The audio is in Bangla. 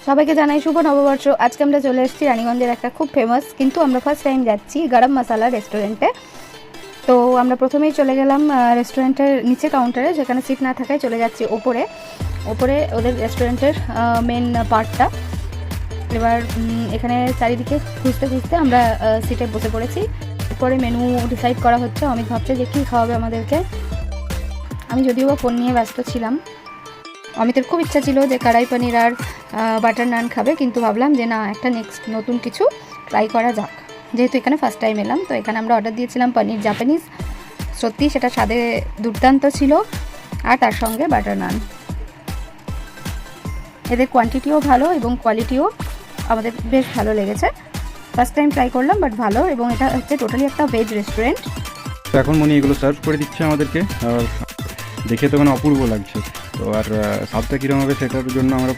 সবাইকে জানাই শুভ নববর্ষ। আজকে আমরা চলে এসেছি রানীগঞ্জের একটা খুব ফেমাস, কিন্তু আমরা ফার্স্ট টাইম যাচ্ছি, গরম মশালা রেস্টুরেন্টে। তো আমরা প্রথমেই চলে গেলাম রেস্টুরেন্টের নিচে কাউন্টারে, যেখানে সিট না থাকায় চলে যাচ্ছি ওপরে ওদের রেস্টুরেন্টের মেন পার্টটা। এবার এখানে চারিদিকে খুঁজতে খুঁজতে আমরা সিটে বসে পড়েছি। এরপরে মেনু ডিসাইড করা হচ্ছে। অমিত ভাবছে যে কী খাওয়াবে আমাদেরকে। আমি যদিও ফোন নিয়ে ব্যস্ত ছিলাম। অমিতের খুব ইচ্ছা ছিল যে কড়াই পনির আর বাটার নান খাবে, কিন্তু ভাবলাম যে না, একটা নতুন কিছু ট্রাই করা যাক, যেহেতু এখানে ফার্স্ট টাইম এলাম। তো এখানে আমরা অর্ডার দিয়েছিলাম পনির জাপানিজ। সত্যি সেটা স্বাদে দুর্দান্ত ছিল, আর তার সঙ্গে বাটার নান। এদের কোয়ান্টিটিও ভালো এবং কোয়ালিটিও আমাদের বেশ ভালো লেগেছে। ফার্স্ট টাইম ট্রাই করলাম, বাট ভালো। এবং এটা হচ্ছে টোটালি একটা ভেজ রেস্টুরেন্ট। তো এখন মনি এগুলো সার্ভ করে দিচ্ছে আমাদেরকে, আর দেখে তো মানে অপূর্ব লাগছে। তো আর স্বাদটা কীরকম হবে সেটার জন্য আমরা